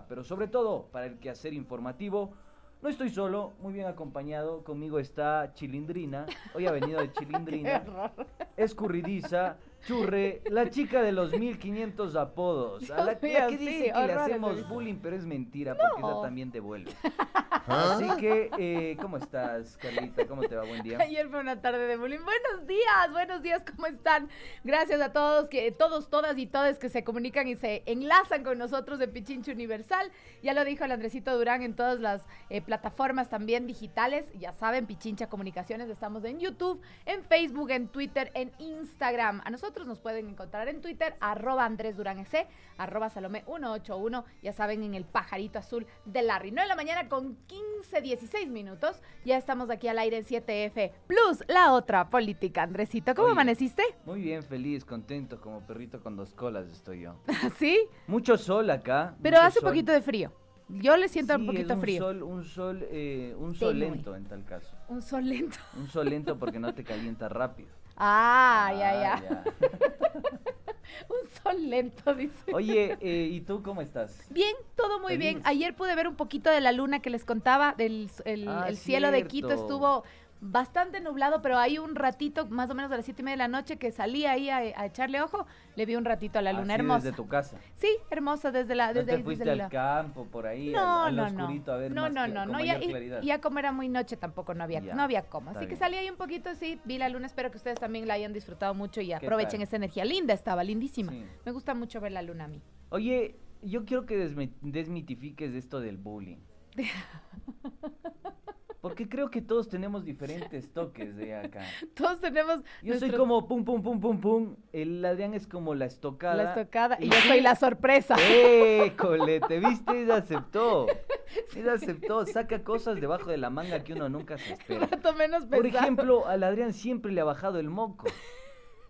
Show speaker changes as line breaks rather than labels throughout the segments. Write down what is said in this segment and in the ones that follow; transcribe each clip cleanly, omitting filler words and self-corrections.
pero sobre todo para el quehacer informativo. No estoy solo, muy bien acompañado. Conmigo está Chilindrina. Hoy ha venido de Chilindrina. Escurridiza, Churre, la chica de los 1500 apodos. A la
Dios mío,
que dice
sí,
que le
horrores he
hacemos
visto.
bullying, pero es mentira, porque esa
No.
también devuelve. Así que, ¿cómo estás, Carlita? ¿Cómo te va? Buen día.
Ayer fue una tarde de bullying. Buenos días, ¿cómo están? Gracias a todos, todas y todes que se comunican y se enlazan con nosotros de Pichincha Universal. Ya lo dijo el Andresito Durán en todas las plataformas también digitales. Ya saben, Pichincha Comunicaciones, estamos en YouTube, en Facebook, en Twitter, en Instagram. A nosotros nos pueden encontrar en Twitter, @AndrésDuranEC, @Salomé181. Ya saben, en el pajarito azul de Larry. 9 de la mañana con 16 minutos. Ya estamos aquí al aire en 7F Plus, la otra política. Andresito, ¿cómo
Oye,
amaneciste?
Muy bien, feliz, contento, como perrito con dos colas estoy yo.
¿Sí?
Mucho sol acá.
Pero
mucho
hace un
sol.
poquito de frío. Yo le siento un
Sí,
poquito
es
frío.
un sol
Tenue.
lento en tal caso.
Un sol lento.
Un sol lento porque no te calienta rápido.
Ya. Un sol lento, dice.
Oye, ¿y tú cómo estás?
Bien, todo muy bien.
Feliz.
Ayer pude ver un poquito de la luna que les contaba. El cielo de Quito
Cierto.
estuvo bastante nublado, pero hay un ratito, más o menos a las 7:30 de la noche, que salí ahí a echarle ojo. Le vi un ratito a la luna,
Así
hermosa.
desde tu casa.
Sí, hermosa desde
¿No
desde
te
ahí,
fuiste
desde
al campo, por ahí,
No,
al
no,
oscurito a ver
no,
más
no, no,
con
no,
mayor claridad?
ya como era muy noche tampoco no había
Ya,
cómo.
está
Así que
bien.
salí ahí un poquito, sí, vi la luna, espero que ustedes también la hayan disfrutado mucho y
¿Qué
aprovechen
tal?
esa energía. Linda estaba, lindísima.
Sí.
Me gusta mucho ver la luna a mí.
Oye, yo quiero que desmitifiques esto del bullying. Porque creo que todos tenemos diferentes toques de acá.
Todos tenemos
Yo soy
nuestro-
como pum, pum, pum, pum, pum. El Adrián es como la estocada.
la estocada y
¿Y
yo
qué?
soy la sorpresa.
Cole, ¿te viste? Ella aceptó. Ella aceptó. Saca cosas debajo de la manga que uno nunca se
Un
espera.
rato menos
Por
pesado.
ejemplo, al Adrián siempre le ha bajado el moco.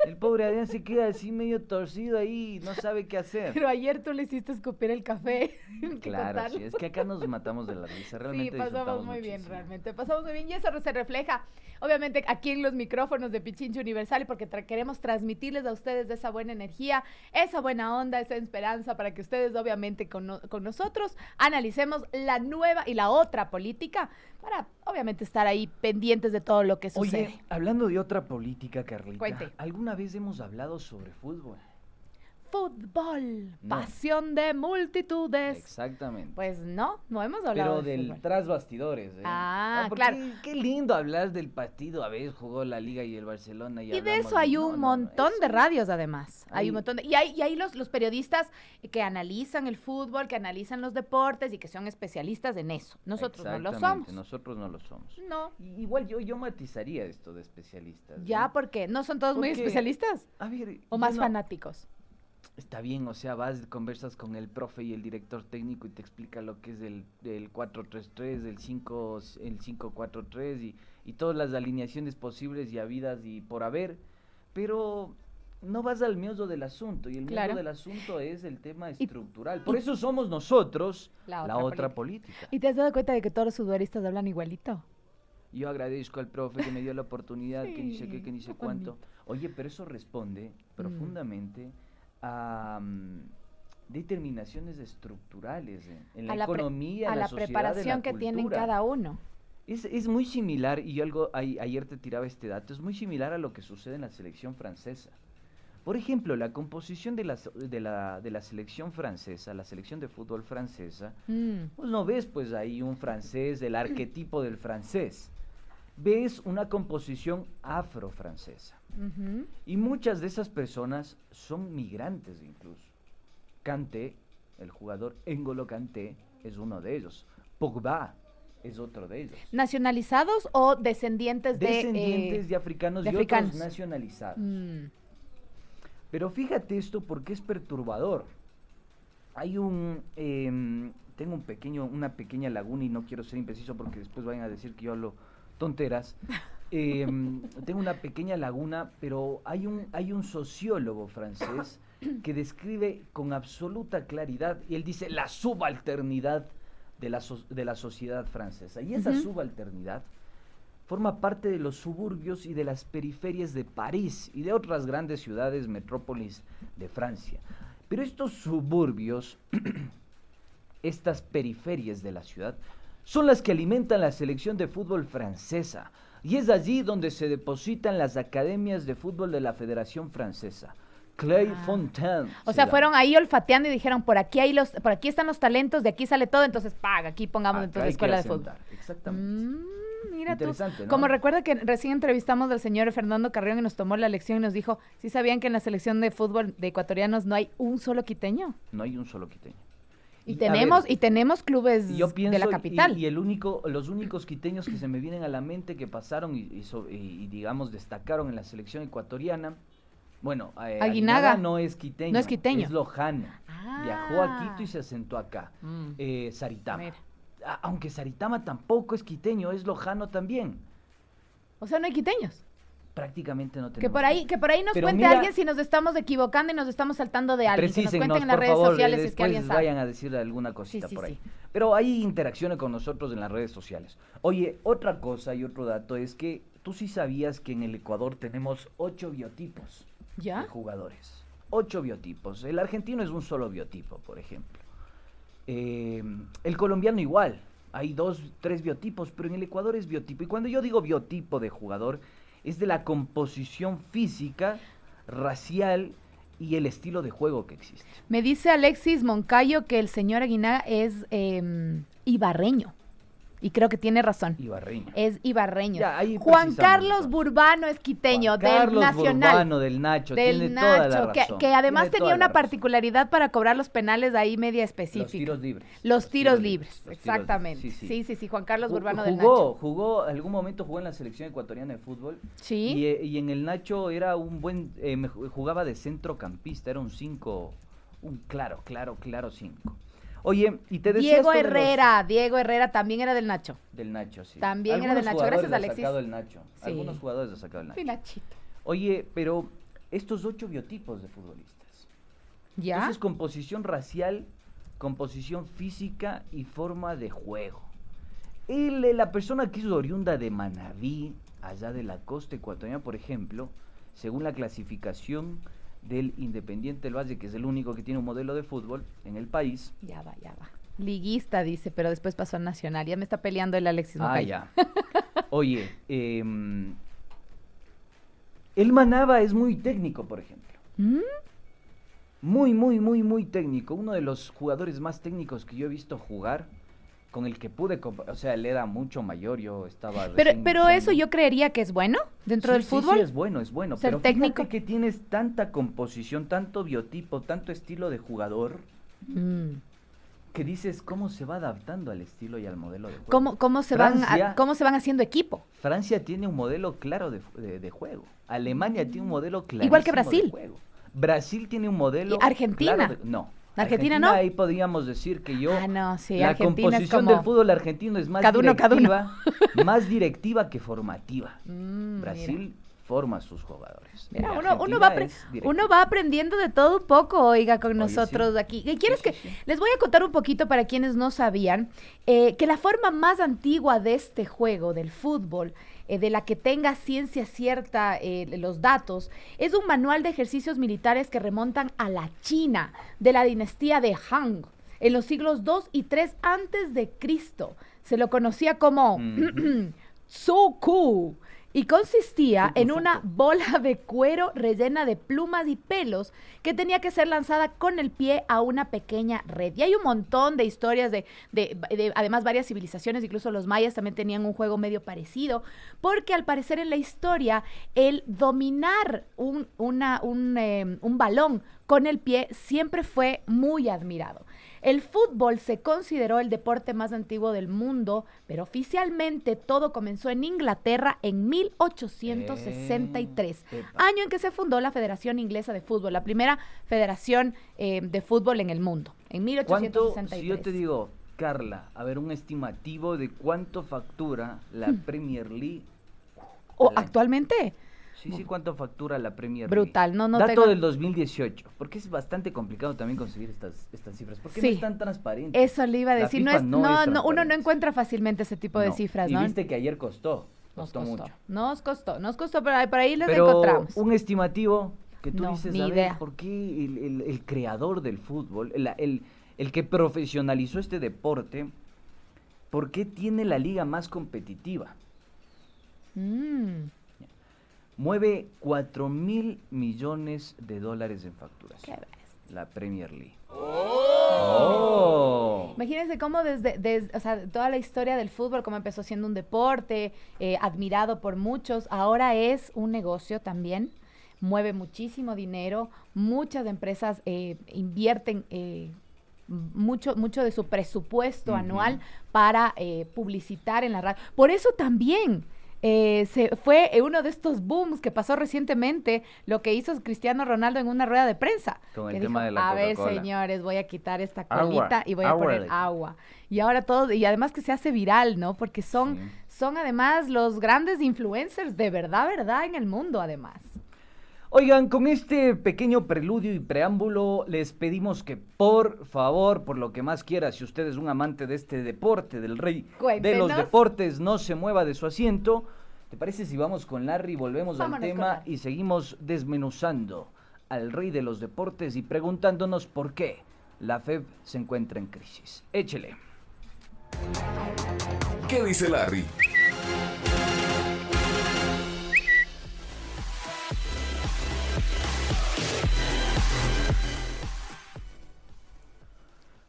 El pobre Adrián se queda así medio torcido ahí, no sabe qué hacer.
Pero ayer tú le hiciste escupir el café. Hay que
Claro,
contarlo.
sí, es que acá nos matamos de la risa, realmente
Sí, pasamos
disfrutamos
muy bien,
muchísimo.
realmente. Pasamos muy bien y eso se refleja, obviamente, aquí en los micrófonos de Pichincha Universal, porque queremos transmitirles a ustedes esa buena energía, esa buena onda, esa esperanza, para que ustedes, obviamente, con nosotros analicemos la nueva y la otra política, para, obviamente, estar ahí pendientes de todo lo que sucede.
Oye, hablando de otra política, Carlita,
Cuente.
¿alguna vez hemos hablado sobre fútbol?
Fútbol,
No.
pasión de multitudes.
Exactamente.
Pues no hemos hablado
Pero
de
del
fútbol.
tras bastidores, ¿eh?
Ah,
porque
claro.
Qué lindo hablar del partido. A ver, jugó la Liga y el Barcelona.
Y de
hablamos
eso hay
no,
un
no,
montón
eso-
de radios, además. Hay
Hay-
un montón de... Y hay los periodistas que analizan el fútbol, que analizan los deportes y que son especialistas en eso. Nosotros no lo
Exactamente,
somos.
nosotros no lo somos.
No.
Igual yo matizaría esto de especialistas.
Ya,
¿no?
porque no son todos muy
Porque,
especialistas
A ver,
o
yo
más
no-
fanáticos.
Está bien, o sea, conversas con el profe y el director técnico y te explica lo que es el 4-3-3, el 5-4-3 y todas las alineaciones posibles y habidas y por haber, pero no vas al meollo del asunto y el
Claro.
meollo del asunto es el tema
Y-
estructural. Por eso somos nosotros
La
la
otra
otra política.
¿Y te has dado cuenta de que todos los futbolistas hablan igualito?
Yo agradezco al profe que me dio la oportunidad, que ni sé qué,
Sí,
que ni sé
qué
cuánto.
bonito.
Oye, pero eso responde profundamente a determinaciones estructurales en la
A la
economía,
a
en la
la
sociedad, en
preparación
la
que tienen
cultura.
cada uno.
Es muy similar, y ayer te tiraba este dato, es muy similar a lo que sucede en la selección francesa. Por ejemplo, la composición de la selección francesa, la selección de fútbol francesa, pues no ves pues ahí un francés, el arquetipo del francés. Ves una composición afro-francesa.
Ujú.
Y muchas de esas personas son migrantes incluso. Kanté, el jugador N'Golo Kanté, es uno de ellos. Pogba es otro de ellos.
¿Nacionalizados o descendientes de...
Descendientes de africanos
de
y
africanos.
otros nacionalizados.
Mm.
Pero fíjate esto porque es perturbador. Hay tengo una pequeña laguna y no quiero ser impreciso porque después vayan a decir que yo hablo tonteras. Tengo una pequeña laguna, pero hay un sociólogo francés que describe con absoluta claridad, y él dice la subalternidad de la sociedad francesa. Y esa
Ujú.
subalternidad forma parte de los suburbios y de las periferias de París y de otras grandes ciudades, metrópolis de Francia. Pero estos suburbios estas periferias de la ciudad, son las que alimentan la selección de fútbol francesa. Y es allí donde se depositan las academias de fútbol de la Federación Francesa. Clairefontaine.
O sea, fueron ahí olfateando y dijeron, por aquí están los talentos, de aquí sale todo, entonces paga, aquí pongamos entonces escuela de fútbol.
Exactamente.
Mira
interesante,
tú.
¿no?
Como recuerda que recién entrevistamos al señor Fernando Carrión y nos tomó la lección y nos dijo, ¿sí sabían que en la selección de fútbol de ecuatorianos no hay un solo quiteño?
No hay un solo quiteño.
Y tenemos clubes de la capital.
Y los únicos quiteños que se me vienen a la mente que pasaron y digamos destacaron en la selección ecuatoriana, bueno, Aguinaga no es quiteño.
No es quiteño.
Es lojano. Viajó a Quito y se asentó acá. Saritama. Aunque Saritama tampoco es quiteño, es lojano también.
O sea, no hay quiteños.
Prácticamente no tenemos.
Que por ahí nos
Pero
cuente alguien si nos estamos equivocando y nos estamos saltando de alguien. Que nos cuenten en las redes sociales si es que alguien sabe.
Vayan a decirle alguna cosita por ahí.
Sí.
Pero ahí interaccione con nosotros en las redes sociales. Oye, otra cosa y otro dato es que tú sí sabías que en el Ecuador tenemos 8 biotipos
¿Ya?
de jugadores. 8 biotipos. El argentino es un solo biotipo, por ejemplo. El colombiano igual. Hay 2, 3 biotipos, pero en el Ecuador es biotipo. Y cuando yo digo biotipo de jugador, es de la composición física, racial y el estilo de juego que existe.
Me dice Alexis Moncayo que el señor Aguinaga es ibarreño. Y creo que tiene razón.
Ibarreño.
Es ibarreño.
Ya,
Juan Carlos Burbano es quiteño, del Nacional.
Burbano, del Nacho,
del
tiene
Nacho,
toda la razón.
Que además
Tiene
tenía
toda
una
la razón.
particularidad para cobrar los penales ahí media específica.
Los tiros libres.
Los tiros libres,
Los tiros
exactamente.
libres.
Sí, Juan Carlos Burbano del Nacho.
Algún momento jugó en la selección ecuatoriana de fútbol.
Sí.
Y en el Nacho era un buen, jugaba de centrocampista, era un 5, un claro 5. Oye, y te decía
Diego
esto
Herrera también era del Nacho.
del Nacho, sí.
También era del Nacho. Gracias, Alexis.
Sí. Algunos jugadores ha sacado el Nacho.
Mi Nachito.
Oye, pero estos 8 biotipos de futbolistas.
¿Ya?
Entonces, composición racial, composición física y forma de juego. La persona que es oriunda de Manabí, allá de la costa ecuatoriana, por ejemplo, según la clasificación del Independiente del Valle, que es el único que tiene un modelo de fútbol en el país.
Ya va. Liguista, dice, pero después pasó al Nacional. Ya me está peleando el Alexis Moncayo.
Ya. Oye, el Manaba es muy técnico, por ejemplo. Muy técnico. Uno de los jugadores más técnicos que yo he visto jugar, con el que pude, o sea, él era mucho mayor, yo estaba
Pero
iniciando.
eso yo creería que es bueno dentro del fútbol.
Sí, es bueno.
Ser
Pero
técnico.
fíjate que tienes tanta composición, tanto biotipo, tanto estilo de jugador, que dices cómo se va adaptando al estilo y al modelo de juego.
¿Cómo se van haciendo equipo?
Francia tiene un modelo claro de juego. Alemania tiene un modelo claro.
Igual que Brasil.
De juego. Brasil tiene un modelo.
¿Y Argentina?
Claro no.
Argentina no.
Ahí podríamos decir que
no, sí,
la
Argentina
composición
es como...
del fútbol argentino es más
cada uno.
más directiva que formativa. Brasil
Mira.
forma a sus jugadores.
Mira,
Argentina
uno va aprendiendo de todo un poco, oiga, con nosotros
sí.
aquí. ¿Y quieres
Sí.
les voy a contar un poquito para quienes no sabían, que la forma más antigua de este juego, del fútbol, de la que tenga ciencia cierta los datos, es un manual de ejercicios militares que remontan a la China, de la dinastía de Han, en los siglos 2 y 3 antes de Cristo. Se lo conocía como Tsu-Ku, y consistía en una bola de cuero rellena de plumas y pelos que tenía que ser lanzada con el pie a una pequeña red. Y hay un montón de historias de además varias civilizaciones, incluso los mayas también tenían un juego medio parecido, porque al parecer en la historia el dominar un balón con el pie siempre fue muy admirado. El fútbol se consideró el deporte más antiguo del mundo, pero oficialmente todo comenzó en Inglaterra en 1863, año en que se fundó la Federación Inglesa de Fútbol, la primera federación de fútbol en el mundo, en 1863.
Si yo te digo, Carla, a ver, un estimativo de cuánto factura la Premier League.
¿Actualmente?
Sí, ¿cuánto factura la Premier League?
Brutal, no
Dato
tengo...
del 2018, porque es bastante complicado también conseguir estas cifras, porque no es tan transparente.
Eso le iba a decir, uno no encuentra fácilmente ese tipo de cifras, ¿no?
Y viste que ayer costó mucho.
Nos costó, pero por ahí les encontramos.
Un estimativo que tú dices,
ni
a ver,
idea.
¿por qué el creador del fútbol, el que profesionalizó este deporte, ¿por qué tiene la liga más competitiva?
Mm,
Mueve 4.000 millones de dólares en facturación.
qué bestia.
La Premier League. ¡Oh!
Imagínense cómo o sea, toda la historia del fútbol, cómo empezó siendo un deporte admirado por muchos, ahora es un negocio también, mueve muchísimo dinero, muchas empresas invierten mucho de su presupuesto anual para publicitar en la radio. Por eso también fue uno de estos booms que pasó recientemente, lo que hizo Cristiano Ronaldo en una rueda de prensa.
Con el
Que
tema
dijo,
de la
a ver,
Coca-Cola.
señores, voy a quitar esta
Agua,
colita y voy a poner
agua.
agua. Y ahora todos, y además que se hace viral, ¿no? Porque son además los grandes influencers de verdad en el mundo, además.
Oigan, con este pequeño preludio y preámbulo, les pedimos que por favor, por lo que más quiera, si usted es un amante de este deporte, del rey de
Cuéntenos.
los deportes, no se mueva de su asiento. ¿Te parece si vamos con Larry, volvemos
Vámonos
al
con
tema
Larry.
y seguimos desmenuzando al rey de los deportes y preguntándonos por qué la FEB se encuentra en crisis? Échele.
¿Qué dice Larry?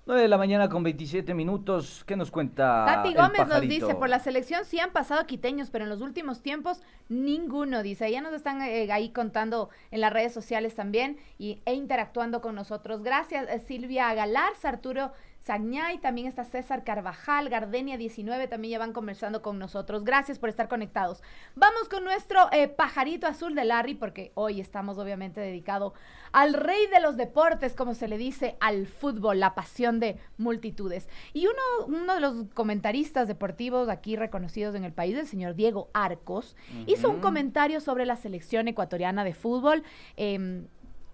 Nueve de la mañana con 27 minutos. ¿Qué nos cuenta
Tati
el
Gómez nos
pajarito?
dice, por la selección sí han pasado quiteños, pero en los últimos tiempos ninguno, dice. Ya nos están ahí contando en las redes sociales también e interactuando con nosotros. Gracias, Silvia Galarza, Arturo Sagñay, también está César Carvajal, Gardenia 19, también ya van conversando con nosotros. Gracias por estar conectados. Vamos con nuestro pajarito azul de Larry, porque hoy estamos obviamente dedicados al rey de los deportes, como se le dice al fútbol, la pasión de multitudes. Y uno de los comentaristas deportivos aquí reconocidos en el país, el señor Diego Arcos, hizo un comentario sobre la selección ecuatoriana de fútbol,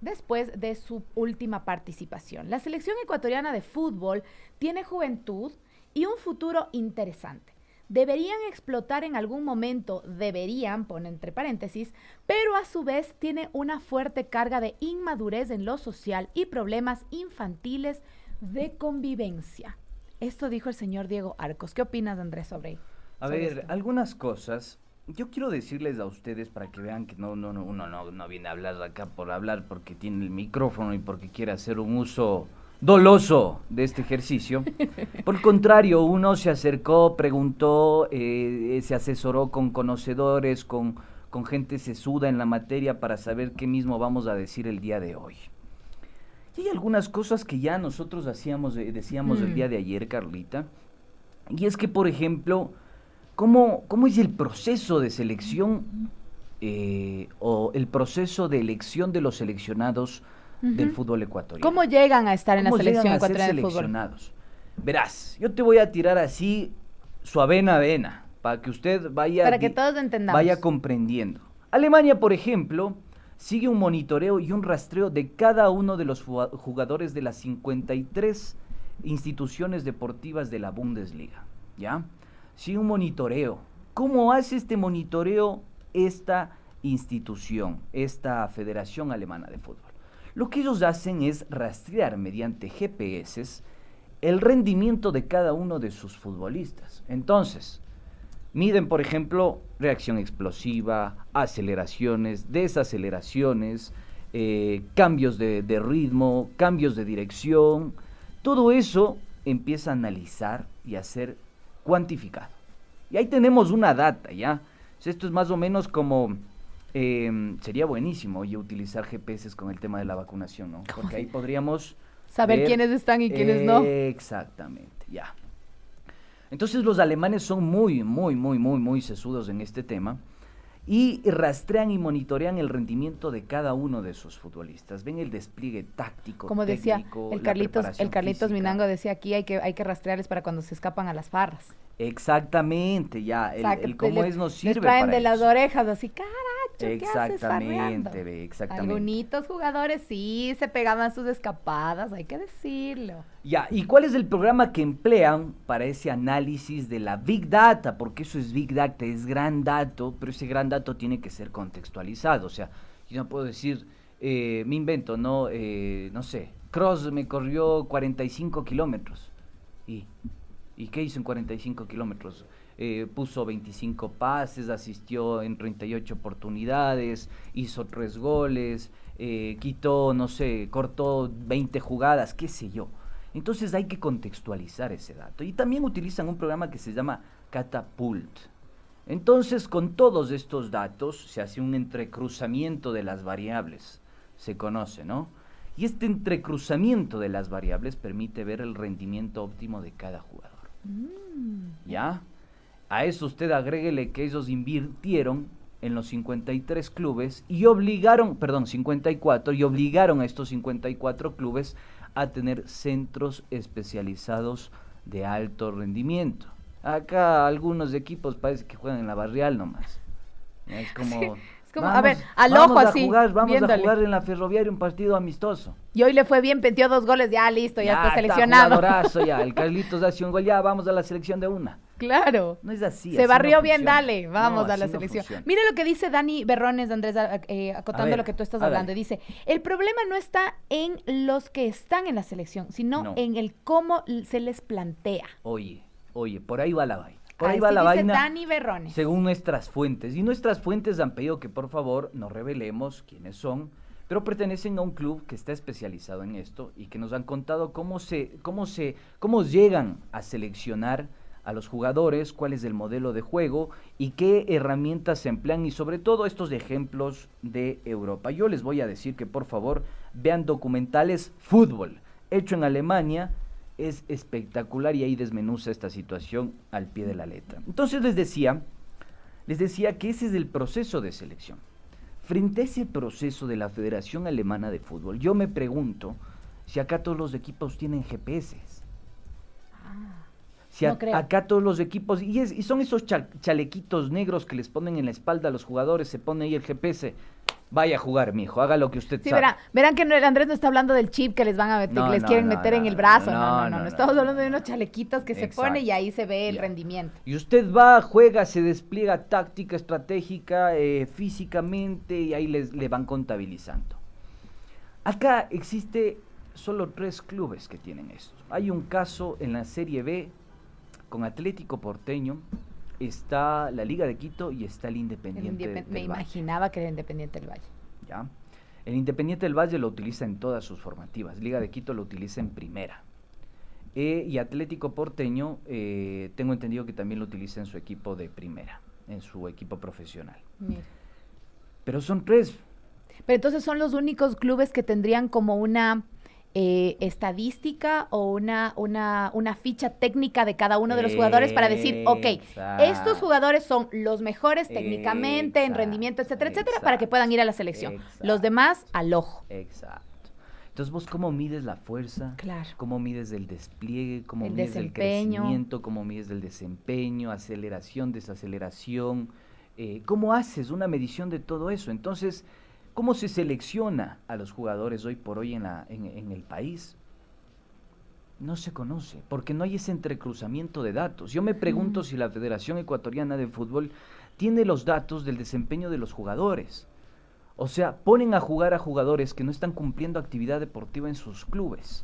después de su última participación. La selección ecuatoriana de fútbol tiene juventud y un futuro interesante. Deberían explotar en algún momento, deberían, pone entre paréntesis, pero a su vez tiene una fuerte carga de inmadurez en lo social y problemas infantiles de convivencia. Esto dijo el señor Diego Arcos. ¿Qué opinas, Andrés, sobre
A
sobre
ver,
esto?
algunas cosas. Yo quiero decirles a ustedes para que vean que uno no viene a hablar acá por hablar porque tiene el micrófono y porque quiere hacer un uso doloso de este ejercicio. Por el contrario, uno se acercó, preguntó, se asesoró con conocedores, con gente sesuda en la materia para saber qué mismo vamos a decir el día de hoy. Y hay algunas cosas que ya nosotros decíamos el día de ayer, Carlita, y es que, por ejemplo, ¿cómo es el proceso de selección o el proceso de elección de los seleccionados del fútbol ecuatoriano?
¿Cómo llegan a estar en la
¿Cómo
selección
llegan a ser
ecuatoriana de fútbol?
seleccionados? Verás, yo te voy a tirar así su avena, para que usted
Para que todos entendamos.
vaya comprendiendo. Alemania, por ejemplo, sigue un monitoreo y un rastreo de cada uno de los jugadores de las 53 instituciones deportivas de la Bundesliga, ¿ya? Sigue un monitoreo. ¿Cómo hace este monitoreo esta institución, esta Federación Alemana de Fútbol? Lo que ellos hacen es rastrear mediante GPS el rendimiento de cada uno de sus futbolistas. Entonces, miden, por ejemplo, reacción explosiva, aceleraciones, desaceleraciones, cambios de ritmo, cambios de dirección. Todo eso empieza a analizar y a ser cuantificado. Y ahí tenemos una data, ¿ya? Esto es más o menos como... sería buenísimo oye, utilizar GPS con el tema de la vacunación, ¿no? Porque ahí podríamos...
Saber
ver,
quiénes están y quiénes no.
Exactamente, ya. Entonces los alemanes son muy sesudos en este tema y rastrean y monitorean el rendimiento de cada uno de sus futbolistas. Ven el despliegue táctico,
Como decía
técnico,
el
la
Carlitos
preparación física.
Minango, decía aquí hay que rastrearles para cuando se escapan a las farras.
Exactamente, ya,
O sea,
el cómo es nos sirve
les traen
para
de las
eso.
orejas así, caracho, ¿qué haces farreando?
Exactamente.
Algunitos jugadores sí se pegaban sus escapadas, hay que decirlo.
Ya, ¿y cuál es el programa que emplean para ese análisis de la Big Data? Porque eso es Big Data, es gran dato, pero ese gran dato tiene que ser contextualizado. O sea, yo no puedo decir, me invento, no sé, Kroos me corrió 45 kilómetros. ¿Y qué hizo en 45 kilómetros? Puso 25 pases, asistió en 38 oportunidades, hizo 3 goles, quitó, no sé, cortó 20 jugadas, qué sé yo. Entonces hay que contextualizar ese dato. Y también utilizan un programa que se llama Catapult. Entonces, con todos estos datos se hace un entrecruzamiento de las variables, se conoce, ¿no? Y este entrecruzamiento de las variables permite ver el rendimiento óptimo de cada jugador. ¿Ya? A eso usted agréguele que ellos invirtieron en los 53 clubes y obligaron, perdón, 54, y obligaron a estos 54 clubes a tener centros especializados de alto rendimiento. Acá algunos equipos parece que juegan en la barrial nomás. Es como,
sí, es como a ver, al ojo así,
vamos a jugar en la Ferroviaria un partido amistoso.
Y hoy le fue bien, metió 2 goles, ya listo, ya está seleccionado.
Jugadorazo, ya, el Carlitos hace un gol, ya vamos a la selección de una.
Claro.
No es así.
Se
así
barrió
no
bien,
funciona.
dale, vamos
No,
a la
así no
selección.
funciona.
Mira lo que dice Dani Berrones, Andrés, acotando
ver,
lo que tú estás
a ver.
hablando. Dice, el problema no está en los que están en la selección, sino
No.
en el cómo se les plantea.
Oye, por ahí va la vaina. Por ahí
Así
va la
dice
vaina.
Dani Berrones.
Según nuestras fuentes. Y nuestras fuentes han pedido que por favor no revelemos quiénes son, pero pertenecen a un club que está especializado en esto y que nos han contado cómo llegan a seleccionar a los jugadores, cuál es el modelo de juego y qué herramientas se emplean y sobre todo estos ejemplos de Europa. Yo les voy a decir que por favor vean documentales fútbol, hecho en Alemania, es espectacular y ahí desmenuza esta situación al pie de la letra. Entonces les decía que ese es el proceso de selección. Frente a ese proceso de la Federación Alemana de Fútbol, yo me pregunto si acá todos los equipos tienen GPS. Si
no creo.
acá todos los equipos, y son esos chalequitos negros que les ponen en la espalda a los jugadores, se pone ahí el GPS, vaya a jugar, mijo, haga lo que usted
Sí,
sabe.
verán que el Andrés no está hablando del chip que les van a meter,
No,
que les
no,
quieren
no,
meter
no,
en el brazo.
no,
No.
no,
Estamos
no,
hablando de
no.
unos chalequitos que se
Exacto.
pone y ahí se ve el
Ya.
rendimiento.
Y usted va, juega, se despliega táctica, estratégica, físicamente, y ahí le van contabilizando. Acá existe solo 3 clubes que tienen esto. Hay un caso en la Serie B con Atlético Porteño, está la Liga de Quito y está el Independiente del
Me
Valle.
imaginaba que era Independiente del Valle.
¿Ya? El Independiente del Valle lo utiliza en todas sus formativas. Liga de Quito lo utiliza en primera. Y Atlético Porteño, tengo entendido que también lo utiliza en su equipo de primera, en su equipo profesional.
Mira.
Pero son 3.
Pero entonces son los únicos clubes que tendrían como una estadística o una ficha técnica de cada uno de los jugadores para decir, ok, estos jugadores son los mejores técnicamente, en rendimiento, etcétera, para que puedan ir a la selección. Los demás, al ojo.
Exacto. Entonces, ¿vos cómo mides la fuerza?
Claro.
¿Cómo mides el despliegue? ¿Cómo
El
mides
desempeño.
el crecimiento? ¿Cómo mides el desempeño? Aceleración, desaceleración. ¿Cómo haces una medición de todo eso? Entonces, ¿cómo se selecciona a los jugadores hoy por hoy en el país? No se conoce, porque no hay ese entrecruzamiento de datos. Yo me pregunto si la Federación Ecuatoriana de Fútbol tiene los datos del desempeño de los jugadores. O sea, ponen a jugar a jugadores que no están cumpliendo actividad deportiva en sus clubes.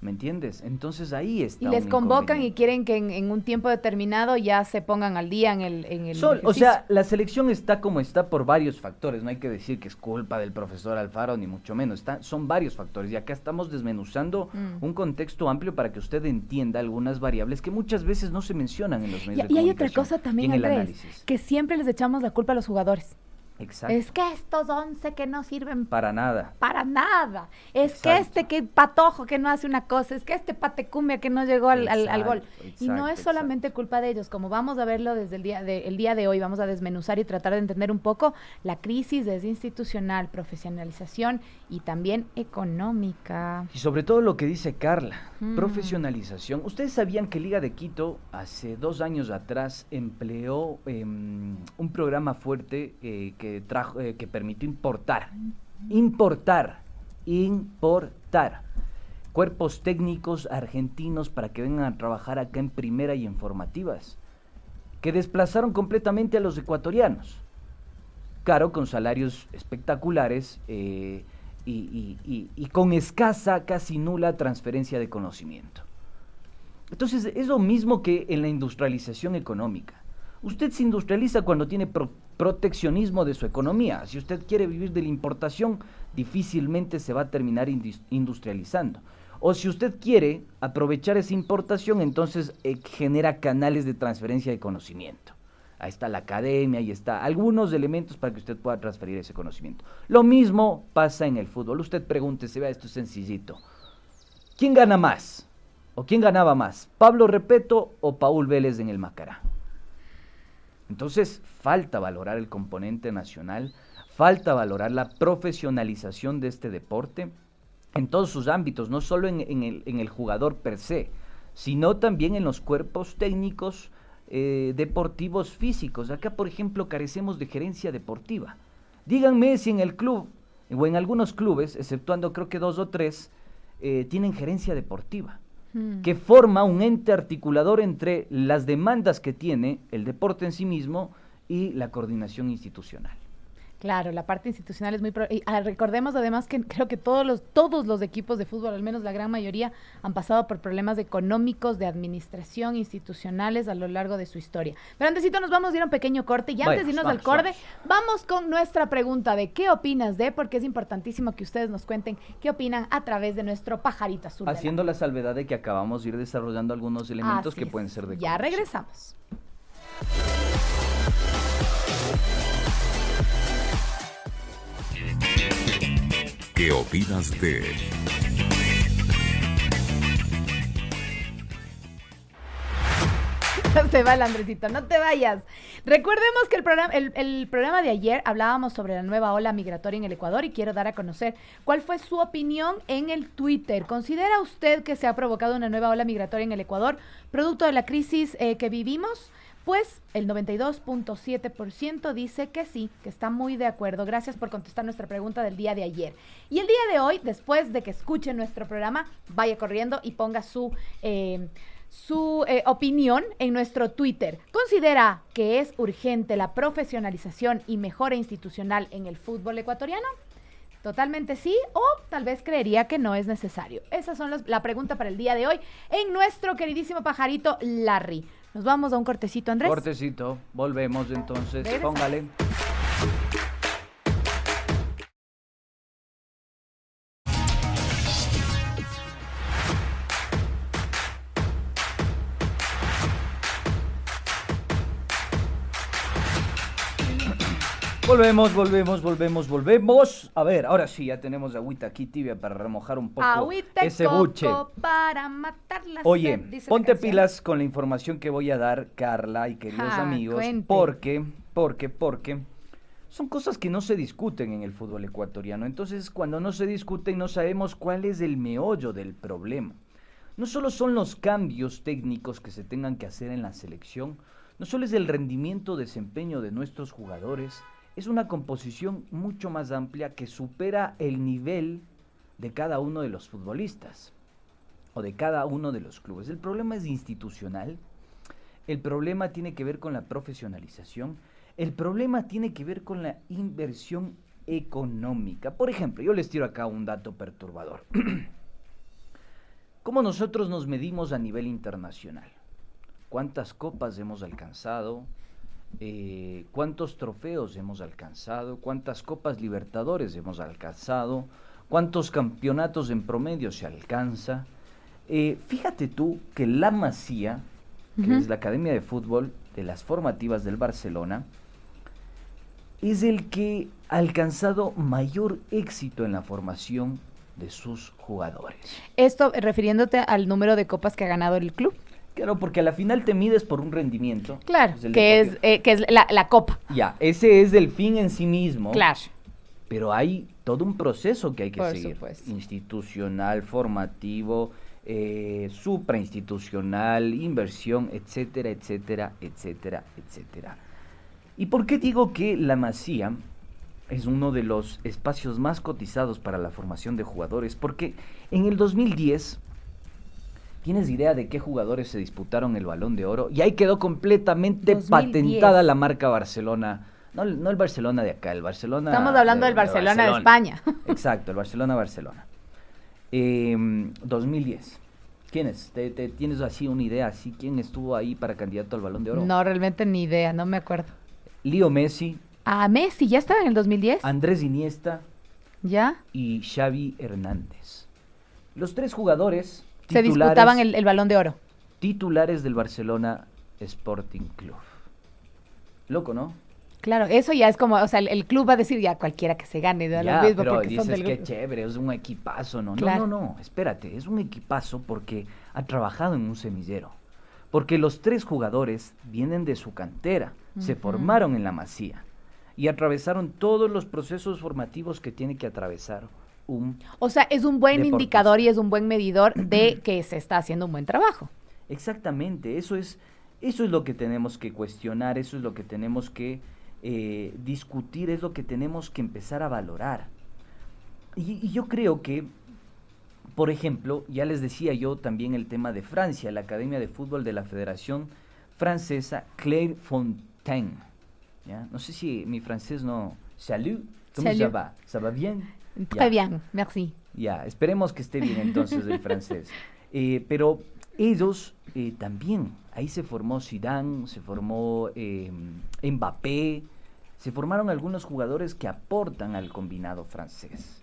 ¿Me entiendes? Entonces ahí está.
Y les
un
convocan y
inconveniente.
quieren que en un tiempo determinado ya se pongan al día en el
O
ejercicio.
sea, la selección está como está por varios factores. No hay que decir que es culpa del profesor Alfaro, ni mucho menos. Son varios factores. Y acá estamos desmenuzando un contexto amplio para que usted entienda algunas variables que muchas veces no se mencionan en los medios de
Y hay
comunicación.
otra cosa también,
y en el
Andrés,
análisis.
que siempre les echamos la culpa a los jugadores.
Exacto.
Es que estos 11 que no sirven
Para nada.
para nada. Es
Exacto.
que este que patojo que no hace una cosa, es que este patecumbia que no llegó al gol. Y no es solamente culpa de ellos, como vamos a verlo desde el día de hoy, vamos a desmenuzar y tratar de entender un poco la crisis desde institucional, profesionalización y también económica.
Y sobre todo lo que dice Carla,
Mm.
profesionalización. ¿Ustedes sabían que Liga de Quito hace 2 años atrás empleó un programa fuerte que permitió importar cuerpos técnicos argentinos para que vengan a trabajar acá en primera y en formativas, que desplazaron completamente a los ecuatorianos? Claro, con salarios espectaculares, y y con escasa, casi nula transferencia de conocimiento. Entonces, es lo mismo que en la industrialización económica. Usted se industrializa cuando tiene proteccionismo de su economía. Si usted quiere vivir de la importación, difícilmente se va a terminar industrializando. O si usted quiere aprovechar esa importación, entonces genera canales de transferencia de conocimiento. Ahí está la academia, ahí está algunos elementos para que usted pueda transferir ese conocimiento. Lo mismo pasa en el fútbol. Usted pregúntese, vea, esto es sencillito. ¿Quién gana más? ¿O quién ganaba más? ¿Pablo Repeto o Paul Vélez en el Macará? Entonces, falta valorar el componente nacional, falta valorar la profesionalización de este deporte en todos sus ámbitos, no solo en el jugador per se, sino también en los cuerpos técnicos, deportivos físicos. Acá, por ejemplo, carecemos de gerencia deportiva. Díganme si en el club, o en algunos clubes, exceptuando creo que 2 o 3, tienen gerencia deportiva, que forma un ente articulador entre las demandas que tiene el deporte en sí mismo y la coordinación institucional.
Claro, la parte institucional es muy... recordemos además que creo que todos los equipos de fútbol, al menos la gran mayoría, han pasado por problemas económicos, de administración, institucionales a lo largo de su historia. Pero antesito nos vamos a ir a un pequeño corte y antes de irnos al corte, vamos con nuestra pregunta de ¿qué opinas de? Porque es importantísimo que ustedes nos cuenten qué opinan a través de nuestro pajarito azul.
Haciendo la salvedad de que acabamos de ir desarrollando algunos elementos que pueden ser de
ya regresamos.
¿Qué opinas de?
Se va el Andresito, no te vayas. Recordemos que el programa de ayer hablábamos sobre la nueva ola migratoria en el Ecuador y quiero dar a conocer cuál fue su opinión en el Twitter. ¿Considera usted que se ha provocado una nueva ola migratoria en el Ecuador producto de la crisis que vivimos? Pues el 92.7% dice que sí, que está muy de acuerdo. Gracias por contestar nuestra pregunta del día de ayer. Y el día de hoy, después de que escuche nuestro programa, vaya corriendo y ponga su opinión en nuestro Twitter. ¿Considera que es urgente la profesionalización y mejora institucional en el fútbol ecuatoriano? Totalmente sí, o tal vez creería que no es necesario. Esas son la pregunta para el día de hoy en nuestro queridísimo pajarito Larry. Nos vamos a un cortecito, Andrés.
Cortecito, volvemos entonces, póngale. Volvemos. A ver, ahora sí, ya tenemos agüita aquí tibia para remojar un poco
agüita
ese buche.
Para matar la
Oye,
sed, dice
ponte
la canción.
pilas con la información que voy a dar, Carla y queridos amigos,
cuente.
porque son cosas que no se discuten en el fútbol ecuatoriano. Entonces, cuando no se discuten, no sabemos cuál es el meollo del problema. No solo son los cambios técnicos que se tengan que hacer en la selección, no solo es el rendimiento, desempeño de nuestros jugadores, es una composición mucho más amplia que supera el nivel de cada uno de los futbolistas o de cada uno de los clubes. El problema es institucional, el problema tiene que ver con la profesionalización, el problema tiene que ver con la inversión económica. Por ejemplo, yo les tiro acá un dato perturbador. ¿Cómo nosotros nos medimos a nivel internacional? ¿Cuántas copas hemos alcanzado? ¿Cuántos trofeos hemos alcanzado? ¿Cuántas copas Libertadores hemos alcanzado? ¿Cuántos campeonatos en promedio se alcanza? Fíjate tú que la Masía, que es la Academia de Fútbol de las formativas del Barcelona, es el que ha alcanzado mayor éxito en la formación de sus jugadores.
Esto refiriéndote al número de copas que ha ganado el club.
Claro, porque a la final te mides por un rendimiento.
Claro, que es la copa.
Ya, ese es el fin en sí mismo.
Claro.
Pero hay todo un proceso que hay que
Por
seguir.
supuesto.
Institucional, formativo, suprainstitucional, inversión, etcétera, etcétera, etcétera, etcétera. ¿Y por qué digo que la Masía es uno de los espacios más cotizados para la formación de jugadores? Porque en el 2010... ¿tienes idea de qué jugadores se disputaron el Balón de Oro? Y ahí quedó completamente
2010.
patentada la marca Barcelona No el Barcelona de acá, el Barcelona...
Estamos hablando del
de
Barcelona de España.
Exacto, el Barcelona. 2010. ¿Quién es? ¿Tienes así una idea? Así, ¿quién estuvo ahí para candidato al Balón de Oro?
No, realmente ni idea, no me acuerdo.
Leo Messi,
Ah, Messi, ¿ya estaba en el 2010?
Andrés Iniesta
¿Ya?
y Xavi Hernández. Los tres jugadores
Se disputaban el Balón de Oro.
titulares del Barcelona Sporting Club. Loco, ¿no?
Claro, eso ya es como, o sea, el club va a decir ya cualquiera que se gane, da
Ya,
lo mismo
pero
porque son
dices
del
que
grupo.
chévere, es un equipazo, ¿no?
Claro.
No, espérate, es un equipazo porque ha trabajado en un semillero. Porque los tres jugadores vienen de su cantera, se
Ujú.
formaron en la Masía y atravesaron todos los procesos formativos que tiene que atravesar un...
O sea, es un buen
Deportista.
indicador y es un buen medidor de que se está haciendo un buen trabajo.
Exactamente, eso es lo que tenemos que cuestionar, eso es lo que tenemos que discutir, es lo que tenemos que empezar a valorar. Y yo creo que, por ejemplo, ya les decía yo también el tema de Francia, la Academia de Fútbol de la Federación Francesa Clairefontaine. ¿Ya? No sé si mi francés no... Salut, ¿cómo
Salut.
va? ¿Ça va bien?
Très
Ya.
bien, merci.
Ya, esperemos que esté bien entonces el francés. Pero ellos también, ahí se formó Zidane, se formó Mbappé, se formaron algunos jugadores que aportan al combinado francés.